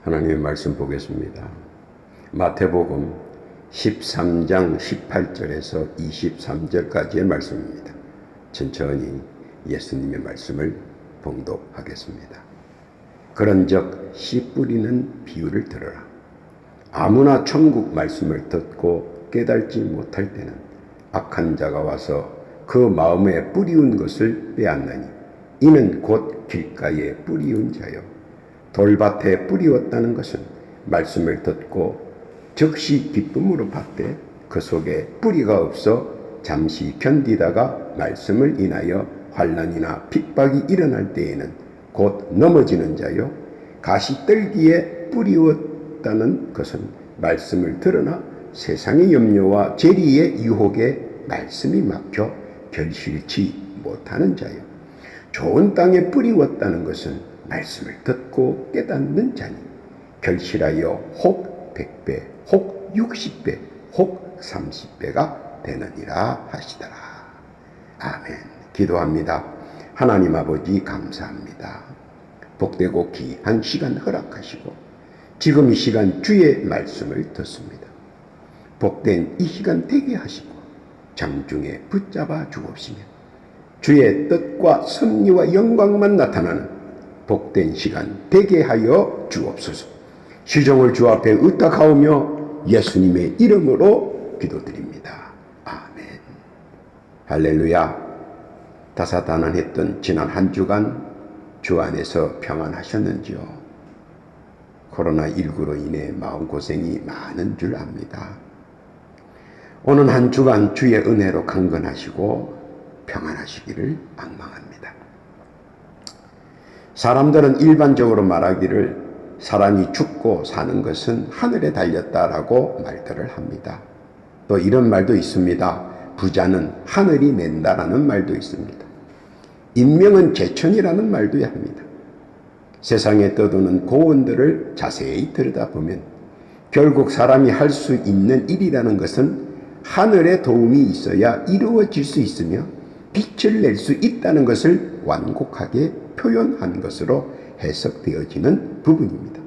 하나님의 말씀 보겠습니다. 마태복음 13장 18절에서 23절까지의 말씀입니다. 천천히 예수님의 말씀을 봉독하겠습니다. 그런즉 씨 뿌리는 비유를 들으라. 아무나 천국 말씀을 듣고 깨달지 못할 때는 악한 자가 와서 그 마음에 뿌리운 것을 빼앗나니 이는 곧 길가에 뿌리운 자요 돌밭에 뿌리웠다는 것은 말씀을 듣고 즉시 기쁨으로 받되 그 속에 뿌리가 없어 잠시 견디다가 말씀을 인하여 환난이나 핍박이 일어날 때에는 곧 넘어지는 자요 가시떨기에 뿌리웠다는 것은 말씀을 들으나 세상의 염려와 재리의 유혹에 말씀이 막혀 결실치 못하는 자요 좋은 땅에 뿌리웠다는 것은 말씀을 듣고 깨닫는 자니 결실하여 혹 100배, 혹 60배, 혹 30배가 되느니라 하시더라. 아멘. 기도합니다. 하나님 아버지 감사합니다. 복되고 귀한 시간 허락하시고 지금 이 시간 주의 말씀을 듣습니다. 복된 이 시간 되게 하시고 장중에 붙잡아 주옵시며 주의 뜻과 섭리와 영광만 나타나는 복된 시간 되게 하여 주옵소서. 시종을 주 앞에 의탁하오며 예수님의 이름으로 기도드립니다. 아멘. 할렐루야. 다사다난했던 지난 한 주간 주 안에서 평안하셨는지요? 코로나19로 인해 마음고생이 많은 줄 압니다. 오는 한 주간 주의 은혜로 강건하시고 평안하시기를 앙망합니다. 사람들은 일반적으로 말하기를 사람이 죽고 사는 것은 하늘에 달렸다라고 말들을 합니다. 또 이런 말도 있습니다. 부자는 하늘이 낸다라는 말도 있습니다. 인명은 제천이라는 말도 합니다. 세상에 떠도는 고언들을 자세히 들여다보면 결국 사람이 할 수 있는 일이라는 것은 하늘의 도움이 있어야 이루어질 수 있으며 빛을 낼 수 있다는 것을 완곡하게 표현한 것으로 해석되어지는 부분입니다.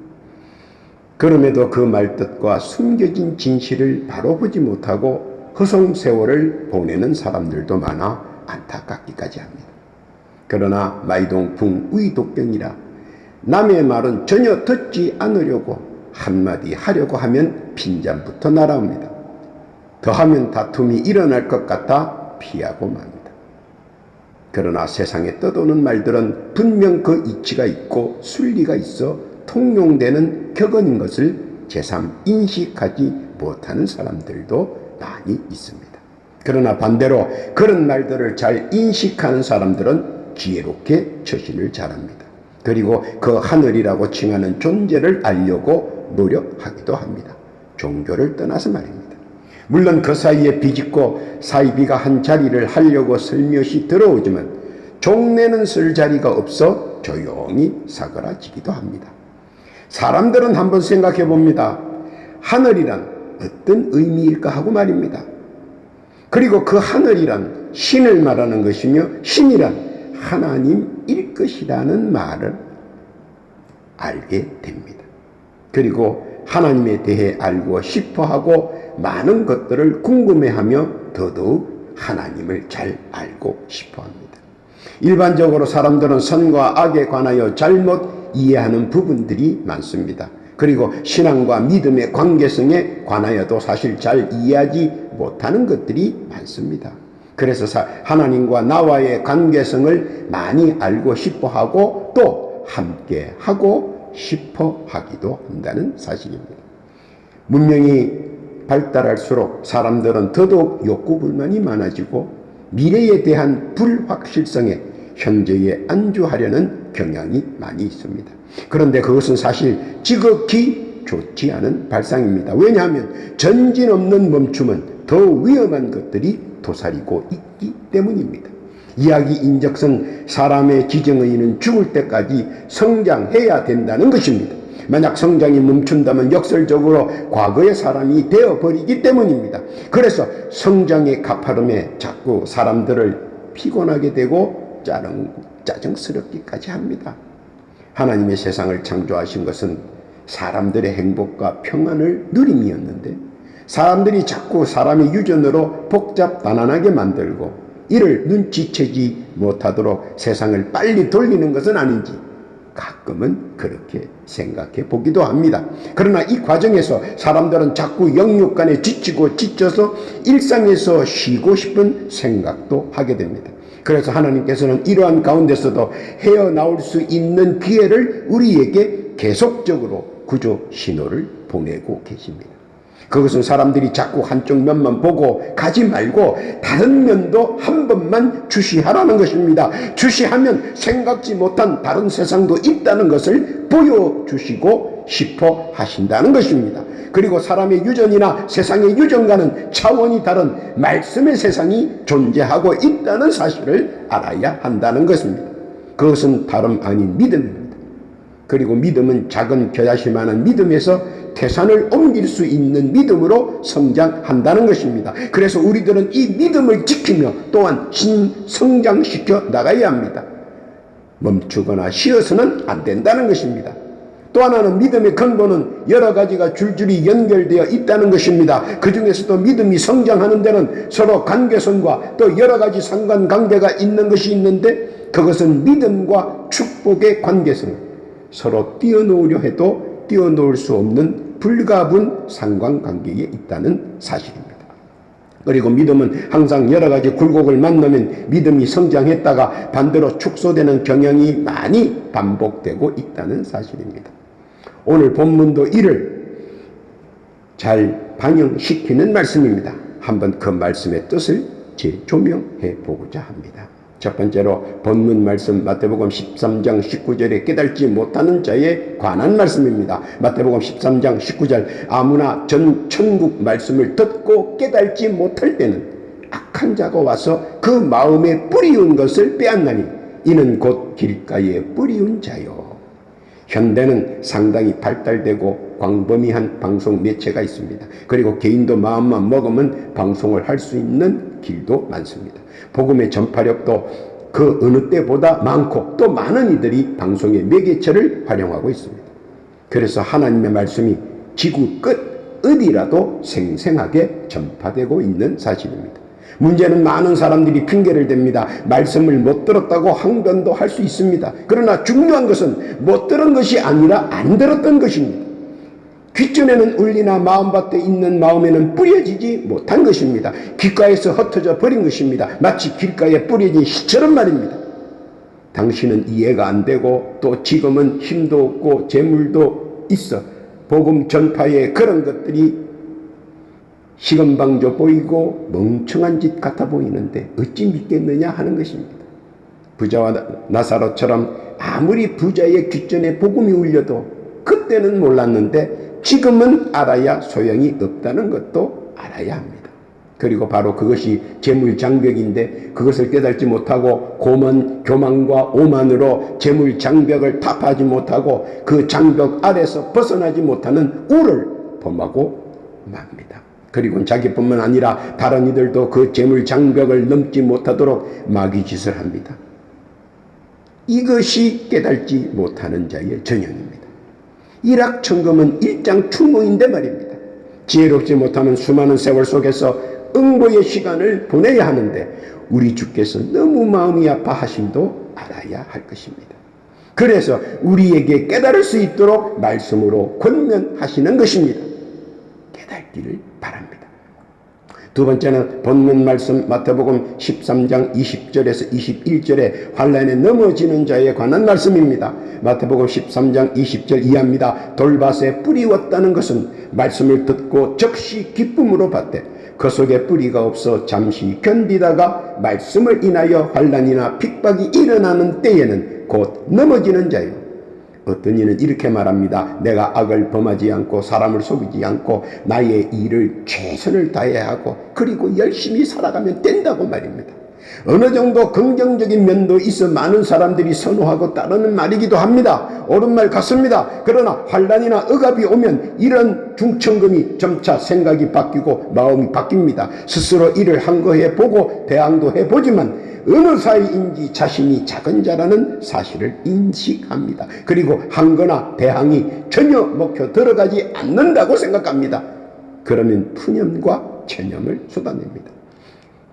그럼에도 그 말뜻과 숨겨진 진실을 바로 보지 못하고 허송세월을 보내는 사람들도 많아 안타깝기까지 합니다. 그러나 마이동풍 위독병이라 남의 말은 전혀 듣지 않으려고 한마디 하려고 하면 빈잔부터 날아옵니다. 더하면 다툼이 일어날 것 같아 피하고 맙니다. 그러나 세상에 떠도는 말들은 분명 그 이치가 있고 순리가 있어 통용되는 격언인 것을 제삼 인식하지 못하는 사람들도 많이 있습니다. 그러나 반대로 그런 말들을 잘 인식하는 사람들은 지혜롭게 처신을 잘합니다. 그리고 그 하늘이라고 칭하는 존재를 알려고 노력하기도 합니다. 종교를 떠나서 말입니다. 물론 그 사이에 비집고 사이비가 한 자리를 하려고 슬며시 들어오지만 종내는 쓸 자리가 없어 조용히 사그라지기도 합니다. 사람들은 한번 생각해 봅니다. 하늘이란 어떤 의미일까 하고 말입니다. 그리고 그 하늘이란 신을 말하는 것이며 신이란 하나님일 것이라는 말을 알게 됩니다. 그리고 하나님에 대해 알고 싶어하고 많은 것들을 궁금해하며 더더욱 하나님을 잘 알고 싶어합니다. 일반적으로 사람들은 선과 악에 관하여 잘못 이해하는 부분들이 많습니다. 그리고 신앙과 믿음의 관계성에 관하여도 사실 잘 이해하지 못하는 것들이 많습니다. 그래서 하나님과 나와의 관계성을 많이 알고 싶어하고 또 함께 하고 싶어 하기도 한다는 사실입니다. 문명이 발달할수록 사람들은 더더욱 욕구불만이 많아지고 미래에 대한 불확실성에 현재에 안주하려는 경향이 많이 있습니다. 그런데 그것은 사실 지극히 좋지 않은 발상입니다. 왜냐하면 전진 없는 멈춤은 더 위험한 것들이 도사리고 있기 때문입니다. 이야기 인적성 사람의 지정의는 죽을 때까지 성장해야 된다는 것입니다. 만약 성장이 멈춘다면 역설적으로 과거의 사람이 되어버리기 때문입니다. 그래서 성장의 가파름에 자꾸 사람들을 피곤하게 되고 짜증스럽기까지 합니다. 하나님의 세상을 창조하신 것은 사람들의 행복과 평안을 누림이었는데 사람들이 자꾸 사람의 유전으로 복잡단안하게 만들고 이를 눈치채지 못하도록 세상을 빨리 돌리는 것은 아닌지 가끔은 그렇게 생각해 보기도 합니다. 그러나 이 과정에서 사람들은 자꾸 영육간에 지치고 지쳐서 일상에서 쉬고 싶은 생각도 하게 됩니다. 그래서 하나님께서는 이러한 가운데서도 헤어나올 수 있는 기회를 우리에게 계속적으로 구조 신호를 보내고 계십니다. 그것은 사람들이 자꾸 한쪽 면만 보고 가지 말고 다른 면도 한 번만 주시하라는 것입니다. 주시하면 생각지 못한 다른 세상도 있다는 것을 보여주시고 싶어 하신다는 것입니다. 그리고 사람의 유전이나 세상의 유전과는 차원이 다른 말씀의 세상이 존재하고 있다는 사실을 알아야 한다는 것입니다. 그것은 다름 아닌 믿음입니다. 그리고 믿음은 작은 겨자씨만한 믿음에서 태산을 옮길 수 있는 믿음으로 성장한다는 것입니다. 그래서 우리들은 이 믿음을 지키며 또한 성장시켜 나가야 합니다. 멈추거나 쉬어서는 안 된다는 것입니다. 또 하나는 믿음의 근본은 여러 가지가 줄줄이 연결되어 있다는 것입니다. 그 중에서도 믿음이 성장하는 데는 서로 관계성과 또 여러 가지 상관관계가 있는 것이 있는데 그것은 믿음과 축복의 관계성, 서로 띄워놓으려 해도 띄워놓을 수 없는 불가분 상관관계에 있다는 사실입니다. 그리고 믿음은 항상 여러 가지 굴곡을 만나면 믿음이 성장했다가 반대로 축소되는 경향이 많이 반복되고 있다는 사실입니다. 오늘 본문도 이를 잘 반영시키는 말씀입니다. 한번 그 말씀의 뜻을 재조명해 보고자 합니다. 첫 번째로 본문 말씀 마태복음 13장 19절에 깨달지 못하는 자에 관한 말씀입니다. 마태복음 13장 19절 아무나 전 천국 말씀을 듣고 깨달지 못할 때는 악한 자가 와서 그 마음에 뿌리운 것을 빼앗나니 이는 곧 길가에 뿌리운 자요. 현대는 상당히 발달되고 광범위한 방송 매체가 있습니다. 그리고 개인도 마음만 먹으면 방송을 할 수 있는 길도 많습니다. 복음의 전파력도 그 어느 때보다 많고 또 많은 이들이 방송의 매개체를 활용하고 있습니다. 그래서 하나님의 말씀이 지구 끝 어디라도 생생하게 전파되고 있는 사실입니다. 문제는 많은 사람들이 핑계를 댑니다. 말씀을 못 들었다고 항변도 할 수 있습니다. 그러나 중요한 것은 못 들은 것이 아니라 안 들었던 것입니다. 귓전에는 울리나 마음밭에 있는 마음에는 뿌려지지 못한 것입니다. 귓가에서 흩어져 버린 것입니다. 마치 길가에 뿌려진 씨처럼 말입니다. 당신은 이해가 안 되고 또 지금은 힘도 없고 재물도 있어 복음 전파에 그런 것들이 시건방져 보이고 멍청한 짓 같아 보이는데 어찌 믿겠느냐 하는 것입니다. 부자와 나사로처럼 아무리 부자의 귓전에 복음이 울려도 그때는 몰랐는데 지금은 알아야 소용이 없다는 것도 알아야 합니다. 그리고 바로 그것이 재물장벽인데 그것을 깨닫지 못하고 교만과 오만으로 재물장벽을 타파하지 못하고 그 장벽 아래서 벗어나지 못하는 우를 범하고 맙니다. 그리고 자기뿐만 아니라 다른 이들도 그 재물장벽을 넘지 못하도록 마귀짓을 합니다. 이것이 깨닫지 못하는 자의 전형입니다. 일확천금은 일장춘몽인데 말입니다. 지혜롭지 못하면 수많은 세월 속에서 응보의 시간을 보내야 하는데 우리 주께서 너무 마음이 아파하심도 알아야 할 것입니다. 그래서 우리에게 깨달을 수 있도록 말씀으로 권면하시는 것입니다. 깨닫기를 바랍니다. 두 번째는 본문 말씀 마태복음 13장 20절에서 21절에 환난에 넘어지는 자에 관한 말씀입니다. 마태복음 13장 20절 이하입니다. 돌밭에 뿌리 왔다는 것은 말씀을 듣고 즉시 기쁨으로 받되 그 속에 뿌리가 없어 잠시 견디다가 말씀을 인하여 환난이나 핍박이 일어나는 때에는 곧 넘어지는 자요. 어떤 이는 이렇게 말합니다. 내가 악을 범하지 않고 사람을 속이지 않고 나의 일을 최선을 다해야 하고 그리고 열심히 살아가면 된다고 말입니다. 어느 정도 긍정적인 면도 있어 많은 사람들이 선호하고 따르는 말이기도 합니다. 옳은 말 같습니다. 그러나 환난이나 억압이 오면 이런 중천금이 점차 생각이 바뀌고 마음이 바뀝니다. 스스로 일을 한 거 해보고 대항도 해보지만 어느 사이인지 자신이 작은 자라는 사실을 인식합니다. 그리고 한 거나 대항이 전혀 먹혀 들어가지 않는다고 생각합니다. 그러면 푸념과 체념을 쏟아냅니다.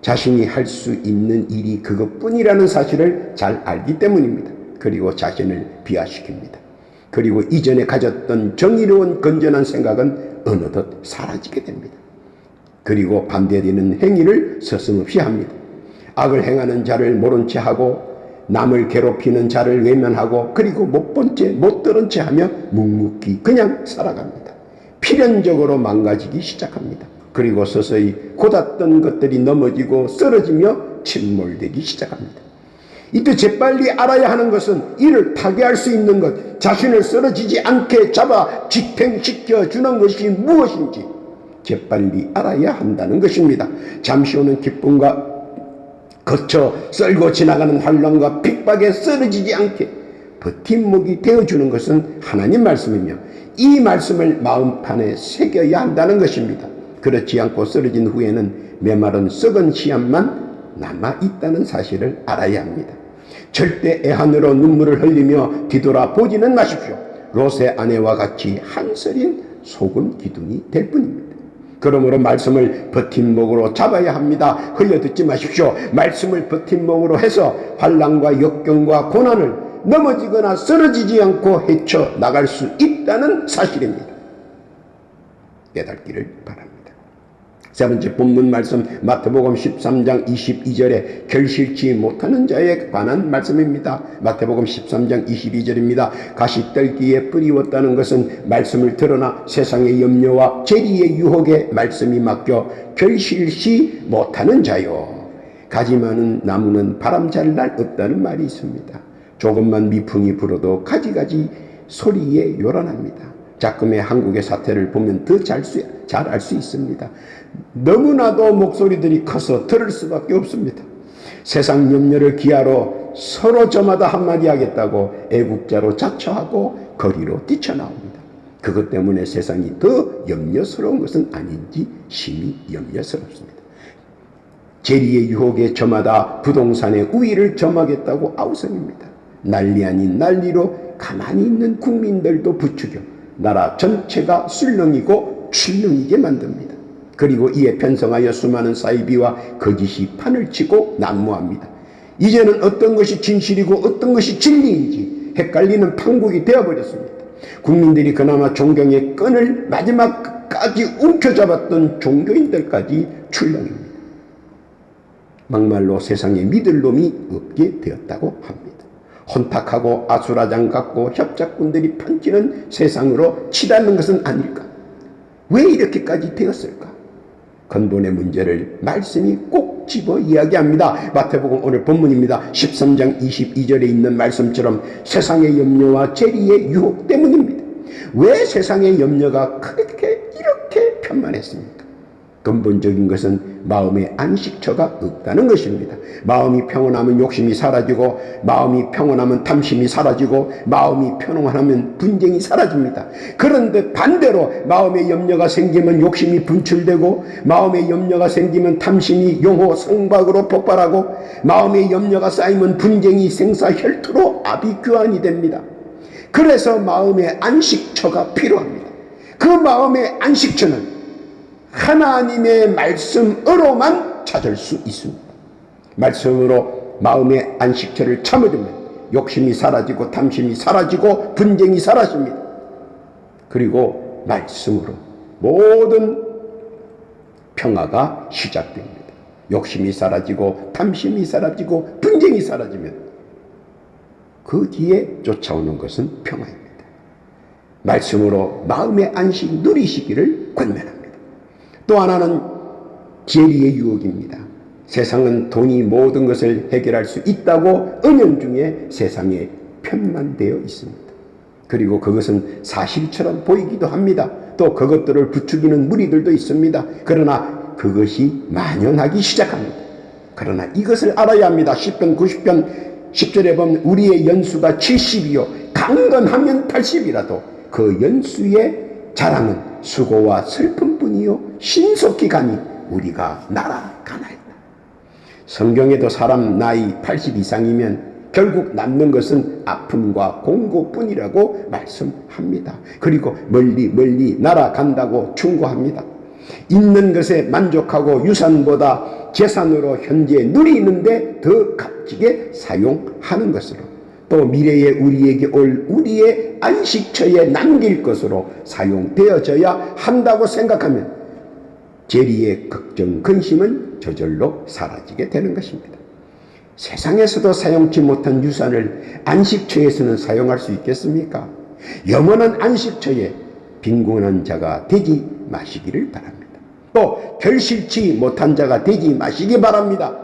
자신이 할 수 있는 일이 그것뿐이라는 사실을 잘 알기 때문입니다. 그리고 자신을 비하시킵니다. 그리고 이전에 가졌던 정의로운 건전한 생각은 어느덧 사라지게 됩니다. 그리고 반대되는 행위를 서슴없이 합니다. 악을 행하는 자를 모른 채 하고 남을 괴롭히는 자를 외면하고 그리고 못 본 채 못 들은 채 하며 묵묵히 그냥 살아갑니다. 필연적으로 망가지기 시작합니다. 그리고 서서히 곧았던 것들이 넘어지고 쓰러지며 침몰되기 시작합니다. 이때 재빨리 알아야 하는 것은 이를 타개할 수 있는 것, 자신을 쓰러지지 않게 잡아 지탱시켜 주는 것이 무엇인지 재빨리 알아야 한다는 것입니다. 잠시 오는 기쁨과 거쳐 썰고 지나가는 환난과 핍박에 쓰러지지 않게 버팀목이 되어주는 것은 하나님 말씀이며 이 말씀을 마음판에 새겨야 한다는 것입니다. 그렇지 않고 쓰러진 후에는 메마른 썩은 씨앗만 남아있다는 사실을 알아야 합니다. 절대 애한으로 눈물을 흘리며 뒤돌아보지는 마십시오. 롯의 아내와 같이 한서린 속은 기둥이 될 뿐입니다. 그러므로 말씀을 버팀목으로 잡아야 합니다. 흘려듣지 마십시오. 말씀을 버팀목으로 해서 환난과 역경과 고난을 넘어지거나 쓰러지지 않고 헤쳐나갈 수 있다는 사실입니다. 깨닫기를 바랍니다. 세 번째 본문 말씀 마태복음 13장 22절에 결실치 못하는 자에 관한 말씀입니다. 마태복음 13장 22절입니다. 가시떨기에 뿌리웠다는 것은 말씀을 드러나 세상의 염려와 재리의 유혹에 말씀이 맡겨 결실치 못하는 자요. 가지 많은 나무는 바람 잘 날 없다는 말이 있습니다. 조금만 미풍이 불어도 가지가지 소리에 요란합니다. 자금의 한국의 사태를 보면 더 잘 알 수 있습니다. 너무나도 목소리들이 커서 들을 수밖에 없습니다. 세상 염려를 기하러 서로 저마다 한마디 하겠다고 애국자로 자처하고 거리로 뛰쳐나옵니다. 그것 때문에 세상이 더 염려스러운 것은 아닌지 심히 염려스럽습니다. 재리의 유혹에 저마다 부동산의 우위를 점하겠다고 아우성입니다. 난리 아닌 난리로 가만히 있는 국민들도 부추겨 나라 전체가 술렁이고 출렁이게 만듭니다. 그리고 이에 편성하여 수많은 사이비와 거짓이 판을 치고 난무합니다. 이제는 어떤 것이 진실이고 어떤 것이 진리인지 헷갈리는 판국이 되어버렸습니다. 국민들이 그나마 존경의 끈을 마지막까지 움켜잡았던 종교인들까지 출렁입니다. 막말로 세상에 믿을 놈이 없게 되었다고 합니다. 혼탁하고 아수라장 같고 협작꾼들이 판치는 세상으로 치닫는 것은 아닐까? 왜 이렇게까지 되었을까? 근본의 문제를 말씀이 꼭 집어 이야기합니다. 마태복음 오늘 본문입니다. 13장 22절에 있는 말씀처럼 세상의 염려와 재리의 유혹 때문입니다. 왜 세상의 염려가 그렇게 이렇게 편만했습니까? 근본적인 것은 마음의 안식처가 없다는 것입니다. 마음이 평온하면 욕심이 사라지고 마음이 평온하면 탐심이 사라지고 마음이 평온하면 분쟁이 사라집니다. 그런데 반대로 마음의 염려가 생기면 욕심이 분출되고 마음의 염려가 생기면 탐심이 용호 성박으로 폭발하고 마음의 염려가 쌓이면 분쟁이 생사혈투로 아비규환이 됩니다. 그래서 마음의 안식처가 필요합니다. 그 마음의 안식처는 하나님의 말씀으로만 찾을 수 있습니다. 말씀으로 마음의 안식처를 참으려면 욕심이 사라지고 탐심이 사라지고 분쟁이 사라집니다. 그리고 말씀으로 모든 평화가 시작됩니다. 욕심이 사라지고 탐심이 사라지고 분쟁이 사라지면 그 뒤에 쫓아오는 것은 평화입니다. 말씀으로 마음의 안식 누리시기를 권면합니다. 또 하나는 재리의 유혹입니다. 세상은 돈이 모든 것을 해결할 수 있다고 은연중에 세상에 편만되어 있습니다. 그리고 그것은 사실처럼 보이기도 합니다. 또 그것들을 부추기는 무리들도 있습니다. 그러나 그것이 만연하기 시작합니다. 그러나 이것을 알아야 합니다. 10편 90편 10절에 보면 우리의 연수가 70이요 강건하면 80이라도 그 연수의 자랑은 수고와 슬픔뿐이요 신속히 가니 우리가 날아가나이다. 성경에도 사람 나이 80 이상이면 결국 남는 것은 아픔과 공고뿐이라고 말씀합니다. 그리고 멀리 멀리 날아간다고 충고합니다. 있는 것에 만족하고 유산보다 재산으로 현재 누리는데 더 값지게 사용하는 것으로 또 미래에 우리에게 올 우리의 안식처에 남길 것으로 사용되어져야 한다고 생각하면 재리의 걱정 근심은 저절로 사라지게 되는 것입니다. 세상에서도 사용치 못한 유산을 안식처에서는 사용할 수 있겠습니까? 영원한 안식처에 빈곤한 자가 되지 마시기를 바랍니다. 또 결실치 못한 자가 되지 마시기 바랍니다.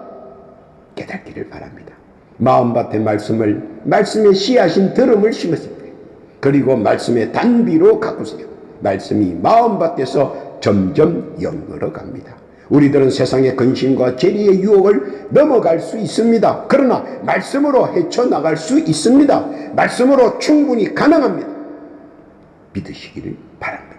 깨닫기를 바랍니다. 마음밭에 말씀의 씨앗인 들음을 심으세요. 그리고 말씀의 단비로 가꾸세요. 말씀이 마음밭에서 점점 연결어 갑니다. 우리들은 세상의 근심과 재리의 유혹을 넘어갈 수 있습니다. 그러나 말씀으로 헤쳐나갈 수 있습니다. 말씀으로 충분히 가능합니다. 믿으시기를 바랍니다.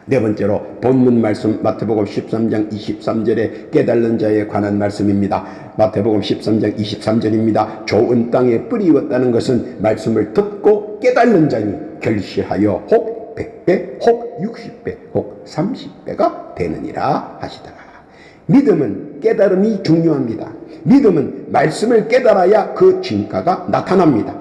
네 번째로 본문 말씀 마태복음 13장 23절에 깨달는 자에 관한 말씀입니다. 마태복음 13장 23절입니다. 좋은 땅에 뿌리웠다는 것은 말씀을 듣고 깨달는 자니 결실하여 혹 100배, 혹 60배, 혹 30배가 되느니라 하시더라. 믿음은 깨달음이 중요합니다. 믿음은 말씀을 깨달아야 그 진가가 나타납니다.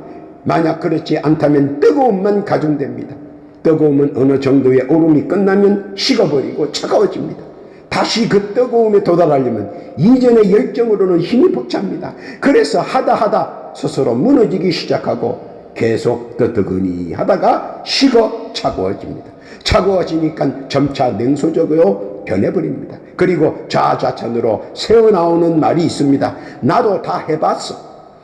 만약 그렇지 않다면 뜨거움만 가중됩니다. 뜨거움은 어느 정도의 오름이 끝나면 식어버리고 차가워집니다. 다시 그 뜨거움에 도달하려면 이전의 열정으로는 힘이 벅찹니다. 그래서 하다 스스로 무너지기 시작하고 계속 뜨뜨거니 하다가 식어 차가워집니다. 차가워지니까 점차 냉소적으로 변해버립니다. 그리고 자자찬으로 새어나오는 말이 있습니다. 나도 다 해봤어.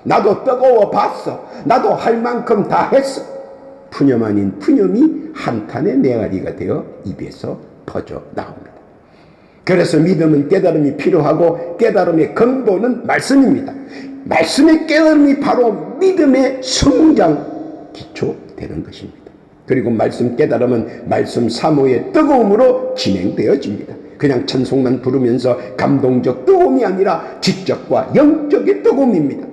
나도 뜨거워 봤어. 나도 할 만큼 다 했어. 푸념 아닌 푸념이 한탄의 메아리가 되어 입에서 퍼져 나옵니다. 그래서 믿음은 깨달음이 필요하고 깨달음의 근본은 말씀입니다. 말씀의 깨달음이 바로 믿음의 성장 기초되는 것입니다. 그리고 말씀 깨달음은 말씀 사모의 뜨거움으로 진행되어집니다. 그냥 찬송만 부르면서 감동적 뜨거움이 아니라 지적과 영적의 뜨거움입니다.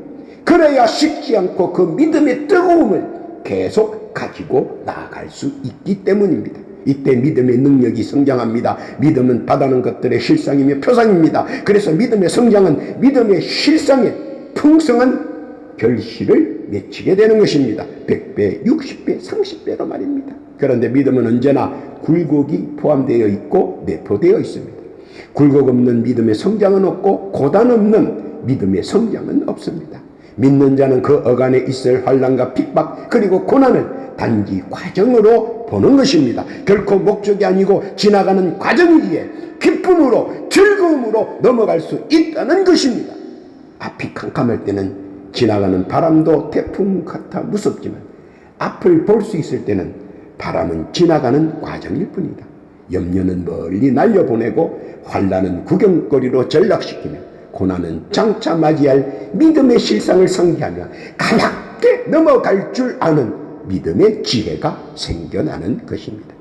그래야 식지 않고 그 믿음의 뜨거움을 계속 가지고 나아갈 수 있기 때문입니다. 이때 믿음의 능력이 성장합니다. 믿음은 받아는 것들의 실상이며 표상입니다. 그래서 믿음의 성장은 믿음의 실상에 풍성한 결실을 맺히게 되는 것입니다. 100배, 60배, 30배로 말입니다. 그런데 믿음은 언제나 굴곡이 포함되어 있고 내포되어 있습니다. 굴곡 없는 믿음의 성장은 없고 고단 없는 믿음의 성장은 없습니다. 믿는 자는 그 어간에 있을 환난과 핍박 그리고 고난을 단지 과정으로 보는 것입니다. 결코 목적이 아니고 지나가는 과정이기에 기쁨으로 즐거움으로 넘어갈 수 있다는 것입니다. 앞이 캄캄할 때는 지나가는 바람도 태풍 같아 무섭지만 앞을 볼 수 있을 때는 바람은 지나가는 과정일 뿐이다. 염려는 멀리 날려보내고 환난은 구경거리로 전락시키며 고난은 장차 맞이할 믿음의 실상을 상기하며 가볍게 넘어갈 줄 아는 믿음의 지혜가 생겨나는 것입니다.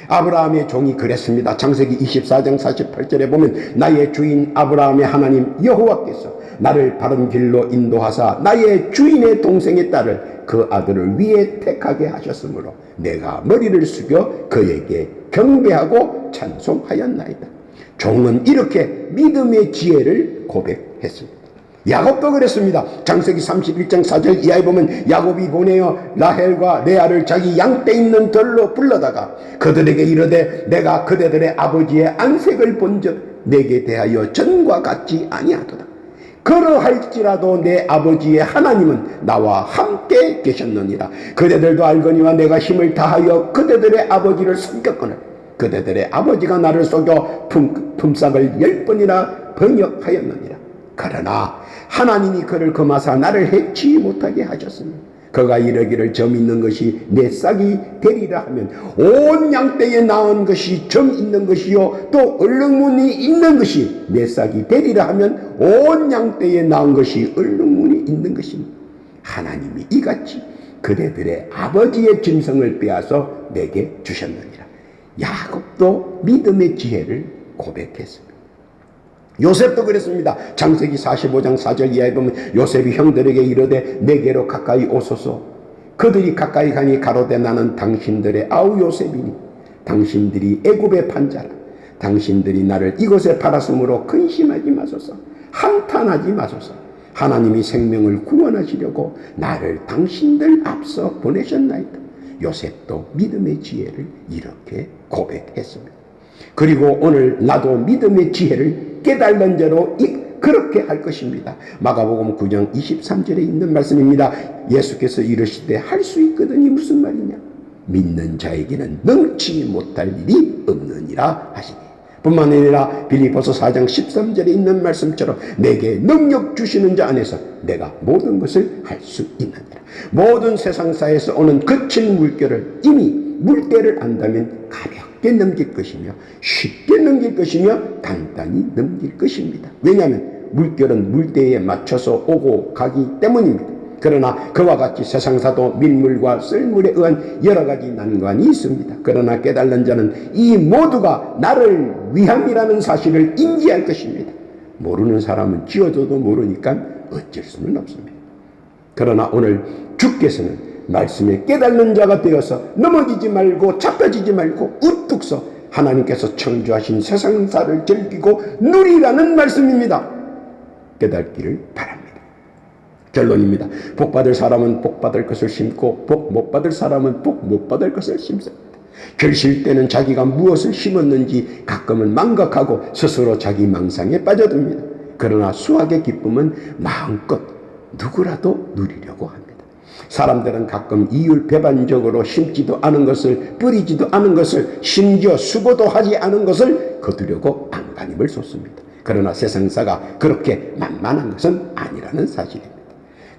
아브라함의 종이 그랬습니다. 창세기 24장 48절에 보면 나의 주인 아브라함의 하나님 여호와께서 나를 바른 길로 인도하사 나의 주인의 동생의 딸을 그 아들을 위에 택하게 하셨으므로 내가 머리를 숙여 그에게 경배하고 찬송하였나이다. 종은 이렇게 믿음의 지혜를 고백했습니다. 야곱도 그랬습니다. 창세기 31장 4절 이하에 보면 야곱이 보내어 라헬과 레아를 자기 양떼 있는 들로 불러다가 그들에게 이르되 내가 그대들의 아버지의 안색을 본즉 내게 대하여 전과 같지 아니하도다. 그러할지라도 내 아버지의 하나님은 나와 함께 계셨느니라. 그대들도 알거니와 내가 힘을 다하여 그대들의 아버지를 섬겼거늘 그대들의 아버지가 나를 속여 품삯을 10번이나 번역하였느니라. 그러나 하나님이 그를 금하사 나를 해치 못하게 하셨으니 그가 이르기를 점 있는 것이 내 싹이 되리라 하면 온 양떼에 낳은 것이 점 있는 것이요 또 얼룩무늬 있는 것이 내 싹이 되리라 하면 온 양떼에 낳은 것이 얼룩무늬 있는 것입니다. 하나님이 이같이 그대들의 아버지의 짐승을 빼앗아 내게 주셨느니라. 야곱도 믿음의 지혜를 고백했습니다. 요셉도 그랬습니다. 창세기 45장 4절 이하에 보면 요셉이 형들에게 이르되 내게로 가까이 오소서. 그들이 가까이 가니 가로되 나는 당신들의 아우 요셉이니 당신들이 애굽의 판자라. 당신들이 나를 이곳에 팔았으므로 근심하지 마소서. 한탄하지 마소서. 하나님이 생명을 구원하시려고 나를 당신들 앞서 보내셨나이다. 요셉도 믿음의 지혜를 이렇게 고백했습니다. 그리고 오늘 나도 믿음의 지혜를 깨달은 자로 그렇게 할 것입니다. 마가복음 9장 23절에 있는 말씀입니다. 예수께서 이르시되 할 수 있거든이 무슨 말이냐? 믿는 자에게는 능치 못할 일이 없느니라 하시니 뿐만 아니라 빌립보서 4장 13절에 있는 말씀처럼 내게 능력 주시는 자 안에서 내가 모든 것을 할 수 있느니라. 모든 세상사에서 오는 거친 물결을 이미 물때를 안다면 가볍게 넘길 것이며 쉽게 넘길 것이며 간단히 넘길 것입니다. 왜냐하면 물결은 물때에 맞춰서 오고 가기 때문입니다. 그러나 그와 같이 세상사도 밀물과 썰물에 의한 여러 가지 난관이 있습니다. 그러나 깨달는 자는 이 모두가 나를 위함이라는 사실을 인지할 것입니다. 모르는 사람은 지어줘도 모르니까 어쩔 수는 없습니다. 그러나 오늘 주께서는 말씀에 깨달는 자가 되어서 넘어지지 말고 잡혀지지 말고 우뚝 서 하나님께서 창조하신 세상사를 즐기고 누리라는 말씀입니다. 깨닫기를 바랍니다. 결론입니다. 복받을 사람은 복받을 것을 심고 복 못받을 사람은 복 못받을 것을 심습니다. 결실 때는 자기가 무엇을 심었는지 가끔은 망각하고 스스로 자기 망상에 빠져듭니다. 그러나 수확의 기쁨은 마음껏 누구라도 누리려고 합니다. 사람들은 가끔 이율배반적으로 심지도 않은 것을, 뿌리지도 않은 것을, 심지어 수고도 하지 않은 것을 거두려고 안간힘을 쏟습니다. 그러나 세상사가 그렇게 만만한 것은 아니라는 사실입니다.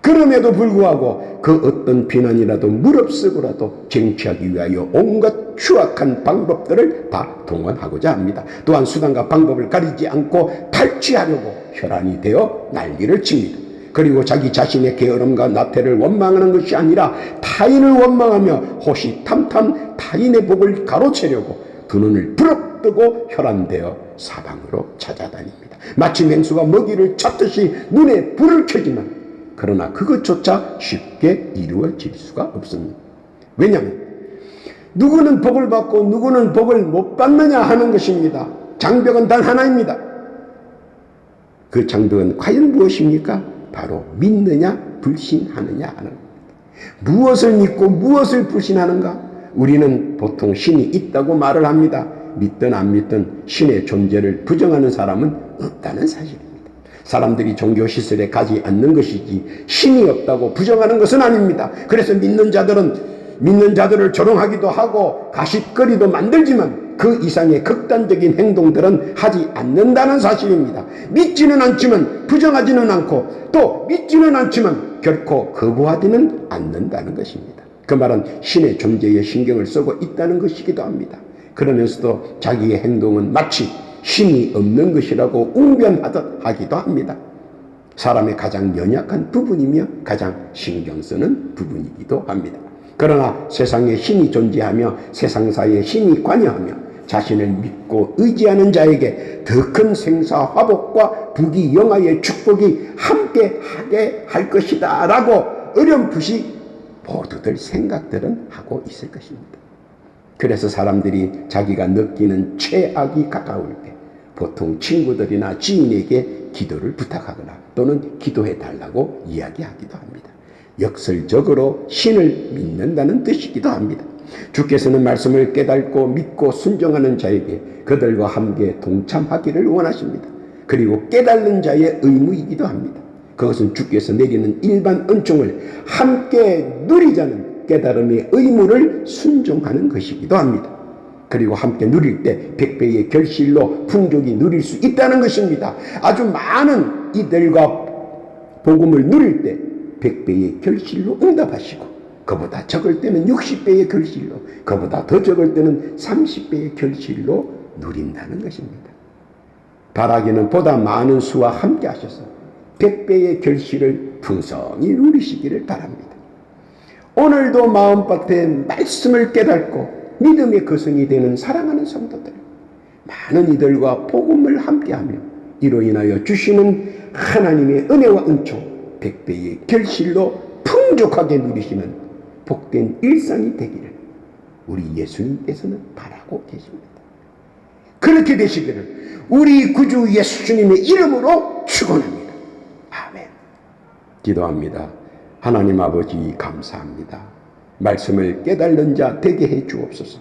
그럼에도 불구하고 그 어떤 비난이라도 무릅쓰고라도 쟁취하기 위하여 온갖 추악한 방법들을 다 동원하고자 합니다. 또한 수단과 방법을 가리지 않고 탈취하려고 혈안이 되어 난리를 칩니다. 그리고 자기 자신의 게으름과 나태를 원망하는 것이 아니라 타인을 원망하며 호시탐탐 타인의 복을 가로채려고 두 눈을 부릅뜨고 혈안되어 사방으로 찾아다닙니다. 마치 맹수가 먹이를 찾듯이 눈에 불을 켜지만 그러나 그것조차 쉽게 이루어질 수가 없습니다. 왜냐하면 누구는 복을 받고 누구는 복을 못 받느냐 하는 것입니다. 장벽은 단 하나입니다. 그 장벽은 과연 무엇입니까? 바로 믿느냐 불신하느냐 하는 겁니다. 무엇을 믿고 무엇을 불신하는가? 우리는 보통 신이 있다고 말을 합니다. 믿든 안 믿든 신의 존재를 부정하는 사람은 없다는 사실입니다. 사람들이 종교 시설에 가지 않는 것이지 신이 없다고 부정하는 것은 아닙니다. 그래서 믿는 자들을 조롱하기도 하고 가십거리도 만들지만 그 이상의 극단적인 행동들은 하지 않는다는 사실입니다. 믿지는 않지만 부정하지는 않고 또 믿지는 않지만 결코 거부하지는 않는다는 것입니다. 그 말은 신의 존재에 신경을 쓰고 있다는 것이기도 합니다. 그러면서도 자기의 행동은 마치 신이 없는 것이라고 웅변하듯 하기도 합니다. 사람의 가장 연약한 부분이며 가장 신경 쓰는 부분이기도 합니다. 그러나 세상에 신이 존재하며 세상사에 신이 관여하며 자신을 믿고 의지하는 자에게 더 큰 생사화복과 부귀영화의 축복이 함께하게 할 것이다 라고 어렴풋이 모두들 생각들은 하고 있을 것입니다. 그래서 사람들이 자기가 느끼는 최악이 가까울 때 보통 친구들이나 지인에게 기도를 부탁하거나 또는 기도해 달라고 이야기하기도 합니다. 역설적으로 신을 믿는다는 뜻이기도 합니다. 주께서는 말씀을 깨닫고 믿고 순종하는 자에게 그들과 함께 동참하기를 원하십니다. 그리고 깨닫는 자의 의무이기도 합니다. 그것은 주께서 내리는 일반 은총을 함께 누리자는 깨달음의 의무를 순종하는 것이기도 합니다. 그리고 함께 누릴 때 100배의 결실로 풍족이 누릴 수 있다는 것입니다. 아주 많은 이들과 복음을 누릴 때 100배의 결실로 응답하시고, 그보다 적을 때는 60배의 결실로, 그보다 더 적을 때는 30배의 결실로 누린다는 것입니다. 바라기는 보다 많은 수와 함께 하셔서 100배의 결실을 풍성히 누리시기를 바랍니다. 오늘도 마음밭에 말씀을 깨닫고 믿음의 거성이 되는 사랑하는 성도들, 많은 이들과 복음을 함께하며 이로 인하여 주시는 하나님의 은혜와 은총 100배의 결실로 풍족하게 누리시는 복된 일상이 되기를 우리 예수님께서는 바라고 계십니다. 그렇게 되시기를 우리 구주 예수님의 이름으로 축원합니다. 아멘. 기도합니다. 하나님 아버지 감사합니다. 말씀을 깨달는 자 되게 해 주옵소서.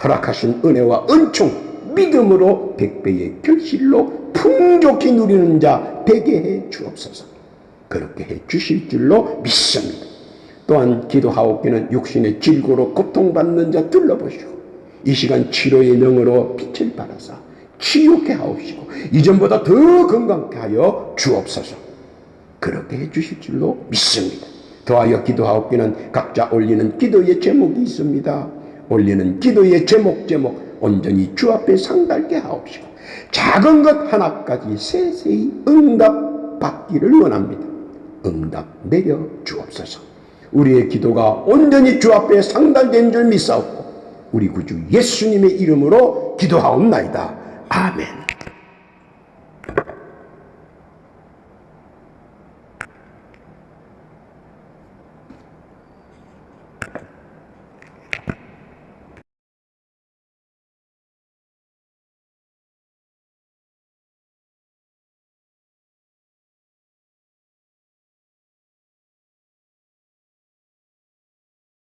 허락하신 은혜와 은총 믿음으로 100배의 결실로 풍족히 누리는 자 되게 해 주옵소서. 그렇게 해 주실 줄로 믿습니다. 또한 기도하옵기는 육신의 질고로 고통받는 자 둘러보시고 이 시간 치료의 명으로 빛을 발하사 치유케 하옵시고 이전보다 더 건강케 하여 주옵소서. 그렇게 해 주실 줄로 믿습니다. 더하여 기도하옵기는 각자 올리는 기도의 제목이 있습니다. 올리는 기도의 제목 온전히 주 앞에 상달게 하옵시고 작은 것 하나까지 세세히 응답 받기를 원합니다. 응답 내려 주옵소서. 우리의 기도가 온전히 주 앞에 상달된 줄 믿사옵고 우리 구주 예수님의 이름으로 기도하옵나이다. 아멘.